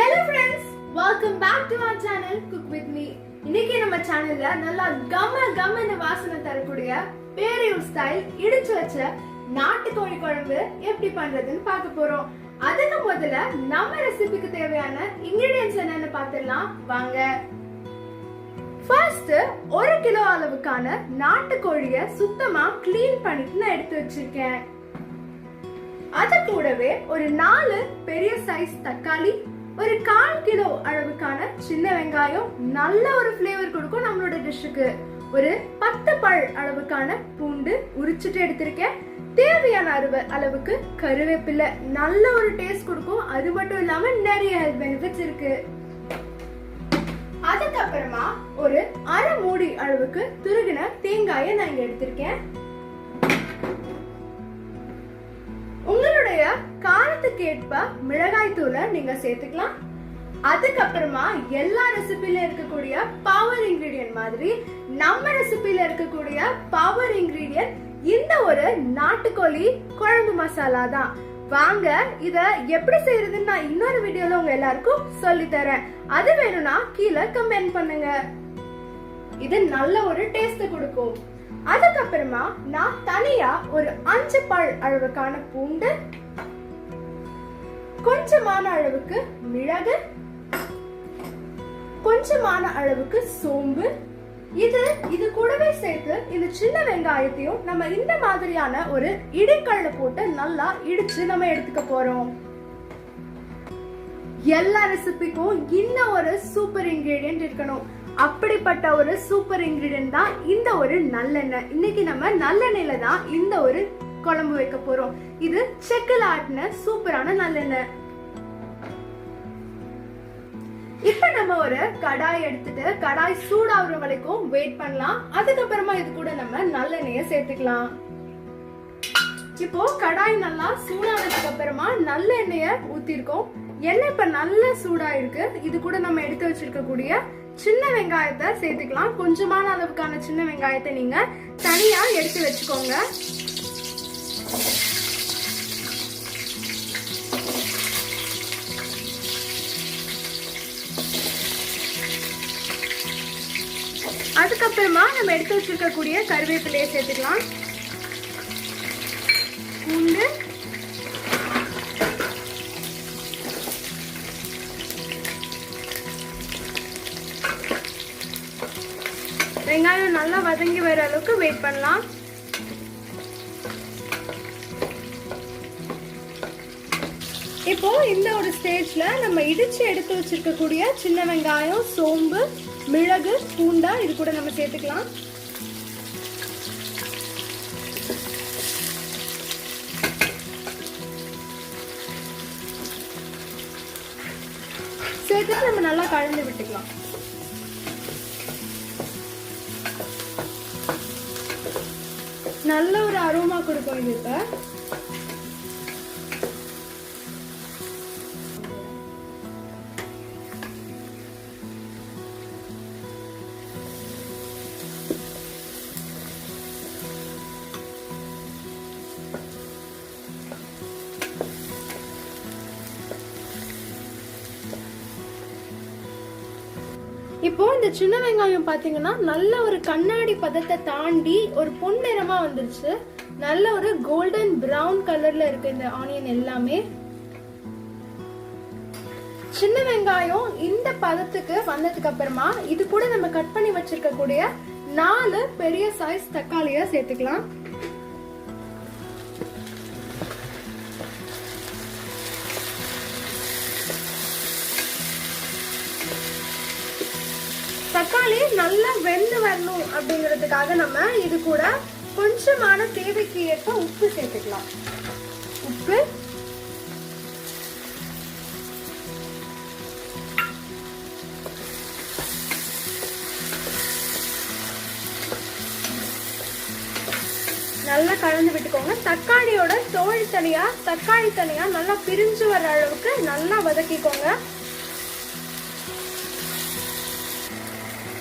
Hello friends, welcome back to our channel Cook with me. இன்னைக்கு நம்ம சேனல்ல நல்லா கம்ம வாசனை தரக்கூடிய பேரியூர் ஸ்டைல் இடிச்சு வச்ச நாட்டுக்கோழி குழம்பு எப்படி பண்றதுன்னு பார்க்க போறோம். அதுக்கு முதல்ல நம்ம ரெசிபிக்கு தேவையான இன்கிரிடியன்ட்ஸ் என்னன்னு பார்த்துடலாம் வாங்க. ஃபர்ஸ்ட் 1 கிலோ அளவுக்கான நாட்டுக்கோழியை சுத்தமா க்ளீன் பண்ணிட்டு நான் எடுத்து வச்சிருக்கேன். அது கூடவே ஒரு 4 பெரிய சைஸ் தக்காளி, ஒரு 1/4 கிலோ அளவுக்கான சின்ன வெங்காயம் நல்ல ஒரு ஃப்ளேவர் கொடுக்கும் நம்மளோட டிஷ்ஷுக்கு. ஒரு 10 பல் அளவுக்கான பூண்டு உரிச்சிட்டு எடுத்திருக்கேன். தேவையான அளவுக்கு கருவேப்பிலை நல்ல ஒரு டேஸ்ட் கொடுக்கும். அது மட்டும் இல்லாம நிறைய ஹெல்த் பெனிஃபிட்ஸ் இருக்கு. அதுக்கப்புறமா ஒரு 1/2 மூடி அளவுக்கு துருகின தேங்காயை நான் இங்க எடுத்திருக்கேன். உங்களுடைய காரத்துக்கு ஏற்ப மிளகாய் தூளை நீங்க சேர்த்துக்கலாம். அதுக்கப்புறமா எல்லா ரெசிபில இருக்கக்கூடிய பவர் இன்கிரிடியன்ட் மாதிரி நம்ம ரெசிபில இருக்கக்கூடிய பவர் இன்கிரிடியன்ட் இந்த ஒரு நாட்டுக்கோழி குழம்பு மசாலா தான். வாங்க இத எப்படி செய்யறதுன்னு நான் இன்னொரு வீடியோல உங்க எல்லாருக்கும் சொல்லி தரேன். அது வேணும்னா கீழே கமெண்ட் பண்ணுங்க. இது நல்ல ஒரு டேஸ்ட் கொடுக்கும். அதுக்கப்புறமா நான் தனியா ஒரு 5 பல் அளவுக்கான பூண்டு, கொஞ்சமான அளவுக்கு மிளகு, கொஞ்சமான அளவுக்கு சோம்பு, இது கூடவே சேர்த்து இந்த சின்ன வெங்காயத்தையும் நம்ம இந்த மாதிரியான ஒரு இடிக்கல்ல போட்டு நல்லா இடிச்சு நம்ம எடுத்துக்க போறோம். எல்லா ரெசிபிக்கும் இன்னும் ஒரு சூப்பர் இன்கிரிடியன்ட் இருக்கணும். அப்படிப்பட்ட ஒரு சூப்பர் இன்கிரிடியன்ட் தான் இந்த ஒரு நல்லெண்ணெய். இன்னைக்கு நம்ம நல்லெண்ணெயில தான் இந்த ஒரு குழம்பு வைக்க போறோம். இது செக்கில் ஆட்டின சூப்பரான நல்லெண்ணெய். இப்ப நம்ம ஒரு கடாய் எடுத்துட்டு கடாய் சூடாகிற வரைக்கும் வெயிட் பண்ணலாம். அதுக்கப்புறமா இது கூட நம்ம நல்லெண்ணெயை சேர்த்துக்கலாம். இப்போ கடாய் நல்லா சூடானதுக்கு அப்புறமா நல்ல எண்ணெயை ஊத்திருக்கோம். எண்ணெய் இப்ப நல்லா சூடாயிருக்கு. இது கூட நம்ம எடுத்து வச்சிருக்க கூடிய சின்ன வெங்காயத்தை சேர்த்துக்கலாம். கொஞ்சமான அளவுக்கான சின்ன வெங்காயத்தை நீங்க தனியா எடுத்து வச்சுக்கோங்க. அதுக்கப்புறமா நம்ம எடுத்து வச்சிருக்க கூடிய கருவேப்பிலையை சேர்த்துக்கலாம். பூண்டு, வெங்காயம் நல்லா வதங்கி வர அளவுக்கு வெயிட் பண்ணலாம். இப்போ இந்த ஒரு ஸ்டேஜ்ல நம்ம இடிச்சு எடுத்து வச்சிருக்க கூடிய சின்ன வெங்காயம், சோம்பு, மிளகு, பூண்டா இது கூட நம்ம சேர்த்துக்கலாம். சேர்த்துட்டு நம்ம நல்லா கலந்து விட்டுக்கலாம். நல்ல ஒரு அரோமா கொடுக்கும் இது. இப்ப இப்போ இந்த சின்ன வெங்காயம் பாத்தீங்கன்னா நல்ல ஒரு கண்ணாடி பதத்தை தாண்டி ஒரு பொன்னிறமா வந்துருச்சு. நல்ல ஒரு கோல்டன் பிரவுன் கலர்ல இருக்கு இந்த ஆனியன் எல்லாமே. சின்ன வெங்காயம் இந்த பதத்துக்கு வந்ததுக்கு அப்புறமா இது கூட நம்ம கட் பண்ணி வச்சிருக்க கூடிய 4 பெரிய சைஸ் தக்காளியை சேர்த்துக்கலாம். தக்காளி நல்லா வெந்து வரணும் அப்படிங்கிறதுக்காக நம்ம இது கூட கொஞ்சமான தேவைக்கு ஏற்ப உப்பு சேர்த்துக்கலாம். உப்பு, நல்லா கலந்து விட்டுக்கோங்க. தக்காளியோட தோல் தனியா, தக்காளி தனியா நல்லா பிரிஞ்சு வர அளவுக்கு நல்லா வதக்கிக்கோங்க.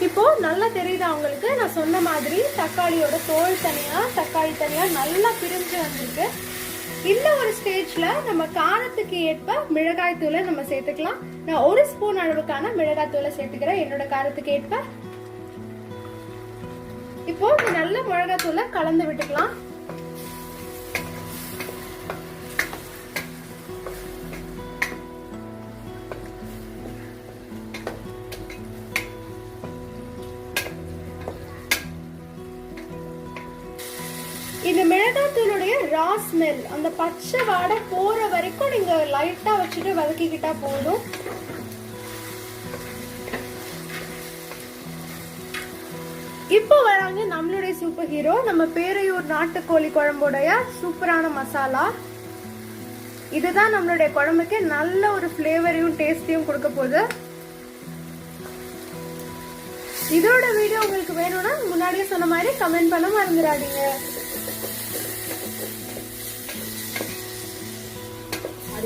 இப்போ நல்லா தெரியுதா உங்களுக்கு? நான் சொன்ன மாதிரி தக்காளியோட தோல் தனியா, தக்காளி தனியா நல்லா பிரிஞ்சு வந்திருக்கு. இந்த ஒரு ஸ்டேஜ்ல நம்ம காரத்துக்கு ஏற்ப மிளகாய் தூளை நம்ம சேர்த்துக்கலாம். நான் 1 ஸ்பூன் அளவுக்கான மிளகாய் தூளை சேர்த்துக்கிறேன் என்னோட காரத்துக்கு ஏற்ப. இப்போ நல்ல மிளகாய் தூளை கலந்து விட்டுக்கலாம். இந்த மிளகாய் தூளுடைய ரா ஸ்மெல், அந்த பச்சை வாடை போற வரைக்கும் நீங்க லைட்டா வச்சுட்டு வதக்கிக்கிட்டா போதும். இப்போ வராங்க நம்மளுடைய சூப்பர் ஹீரோ, நம்ம பேரையூர் நாட்டுக்கோழி குழம்போடைய சூப்பரான மசாலா. இதுதான் நம்மளுடைய குழம்புக்கு நல்ல ஒரு ஃபிளேவரையும் டேஸ்டையும் கொடுக்க போகுது. இதோட வீடியோ உங்களுக்கு வேணும்னா முன்னாடியே சொன்ன மாதிரி கமெண்ட் பண்ண மறந்துடாதீங்க.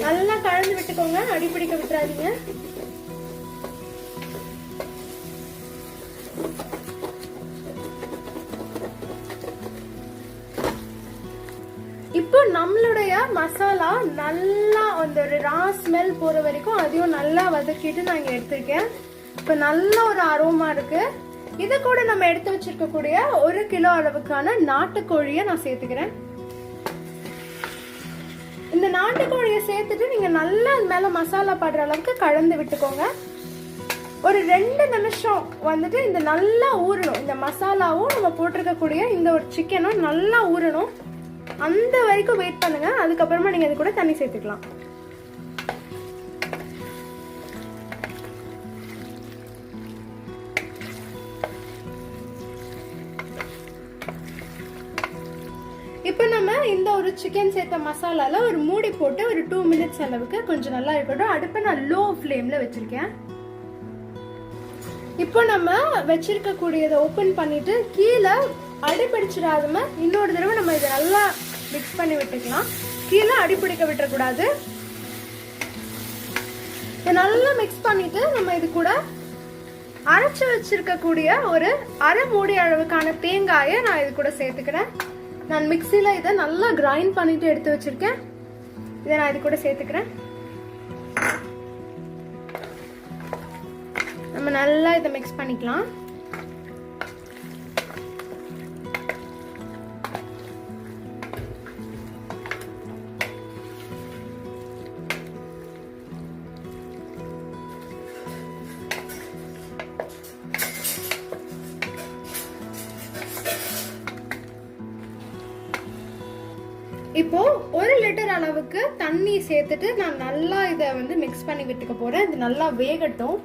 நல்லா கலந்து விட்டுக்கோங்க, அடிப்பிடிக்க விட்டுறாதீங்க. இப்போ நம்மளுடைய மசாலா நல்லா அந்த ஒரு ரா ஸ்மெல் போற வரைக்கும் அதையும் நல்லா வதக்கிட்டு நான் இங்க எடுத்திருக்கேன். இப்ப நல்ல ஒரு அரோமா இருக்கு. இது கூட நம்ம எடுத்து வச்சிருக்கக்கூடிய 1 கிலோ அளவுக்கான நாட்டுக்கோழியை நான் சேர்த்துக்கிறேன். இந்த நாட்டுக்கோழியை சேர்த்துட்டு நீங்க நல்லா அது மேல மசாலா படுற அளவுக்கு கலந்து விட்டுக்கோங்க. ஒரு 2 நிமிஷம் வந்துட்டு இந்த நல்லா ஊறணும். இந்த மசாலாவும் நம்ம போட்டிருக்கக்கூடிய இந்த ஒரு சிக்கனும் நல்லா ஊறணும். அந்த வரைக்கும் வெயிட் பண்ணுங்க. அதுக்கப்புறமா நீங்க இது கூட தண்ணி சேர்த்துக்கலாம். இப்போ நம்ம இந்த ஒரு சிக்கன் சேர்த்த மசாலால ஒரு மூடி போட்டு ஒரு 2 மினிட்ஸ் அளவுக்கு கொஞ்சம் நல்லா இருக்கட்டும். அடுப்பை நான் லோ ஃப்ளேம்ல வச்சிருக்கேன். இப்போ நம்ம வச்சிருக்க கூடியதை ஓபன் பண்ணிட்டு கீழே அடிப்பிடிச்சிடாம இன்னொரு தடவை நம்ம இதை நல்லா மிக்ஸ் பண்ணி விட்டுக்கலாம். கீழே அடிப்பிடிக்க விட்டுறக்கூடாது. இதை நல்லா மிக்ஸ் பண்ணிட்டு நம்ம இது கூட அரைச்சு வச்சிருக்க கூடிய ஒரு அரை மூடி அளவுக்கான தேங்காயை நான் இது கூட சேர்த்துக்கிறேன். நான் மிக்ஸில இதை நல்லா கிரைண்ட் பண்ணிட்டு எடுத்து வச்சிருக்கேன். இதை நான் இது கூட சேர்த்துக்கிறேன். நம்ம நல்லா இதை மிக்ஸ் பண்ணிக்கலாம். இப்போ 1 லிட்டர் அளவுக்கு தண்ணி சேர்த்துட்டு நான் நல்லா இதை வந்து மிக்ஸ் பண்ணி விட்டுக்க போறேன். இது நல்லா வேகட்டும்.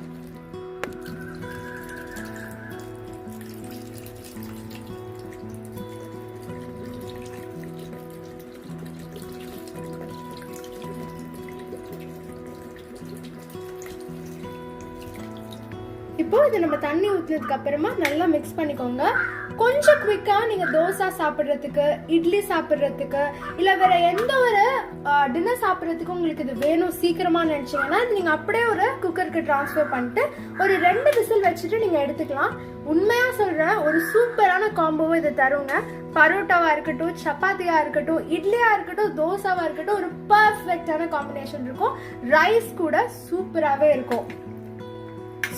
இப்போ இது நம்ம தண்ணி ஊத்துனதுக்கு அப்புறமா நல்லா மிக்ஸ் பண்ணிக்கோங்க. கொஞ்சம் குவிக்கா நீங்க தோசை சாப்பிடுறதுக்கு, இட்லி சாப்பிடுறதுக்கு, இல்ல வேற எந்த ஒரு டின்னர் சாப்பிடுறதுக்கு உங்களுக்கு இது வேணும் சீக்கிரமா நினைச்சீங்கன்னா நீங்க அப்படியே ஒரு குக்கருக்கு டிரான்ஸ்ஃபர் பண்ணிட்டு ஒரு 2 விசில் வச்சுட்டு நீங்க எடுத்துக்கலாம். உண்மையா சொல்றேன், ஒரு சூப்பரான காம்போவை இது தருங்க. பரோட்டாவா இருக்கட்டும், சப்பாத்தியா இருக்கட்டும், இட்லியா இருக்கட்டும், தோசாவா இருக்கட்டும், ஒரு பர்ஃபெக்டான காம்பினேஷன் இருக்கும். ரைஸ் கூட சூப்பராகவே இருக்கும்.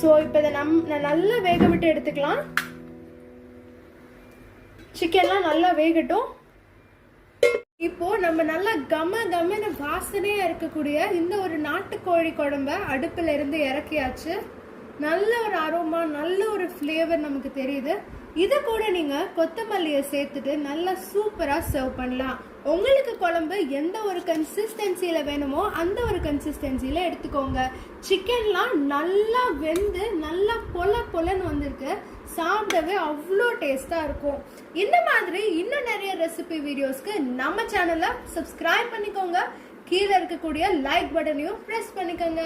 ஸோ இப்போ இதை நான் நல்லா வேக விட்டு எடுத்துக்கலாம். சிக்கன்லாம் நல்லா வேகட்டும். இப்போ நம்ம நல்லா கமன்னு வாசனையா இருக்கக்கூடிய இந்த ஒரு நாட்டுக்கோழி குழம்ப அடுப்புல இருந்து இறக்கியாச்சு. நல்ல ஒரு அரோமா, நல்ல ஒரு ஃப்ளேவர் நமக்கு தெரியுது. இதை கூட நீங்க கொத்தமல்லியை சேர்த்துட்டு நல்லா சூப்பரா சர்வ் பண்ணலாம். உங்களுக்கு குழம்பு எந்த ஒரு கன்சிஸ்டன்சியில வேணுமோ அந்த ஒரு கன்சிஸ்டன்சியில எடுத்துக்கோங்க. சிக்கன்லாம் நல்லா வெந்து நல்லா பொலன்னு வந்திருக்கு. சாப்பிடவே அவ்வளோ டேஸ்டா இருக்கும். இந்த மாதிரி இன்னும் நிறைய ரெசிபி வீடியோஸ்க்கு நம்ம சேனலை சப்ஸ்கிரைப் பண்ணிக்கோங்க. கீழே இருக்கக்கூடிய லைக் பட்டனையும் பிரஸ் பண்ணிக்கோங்க.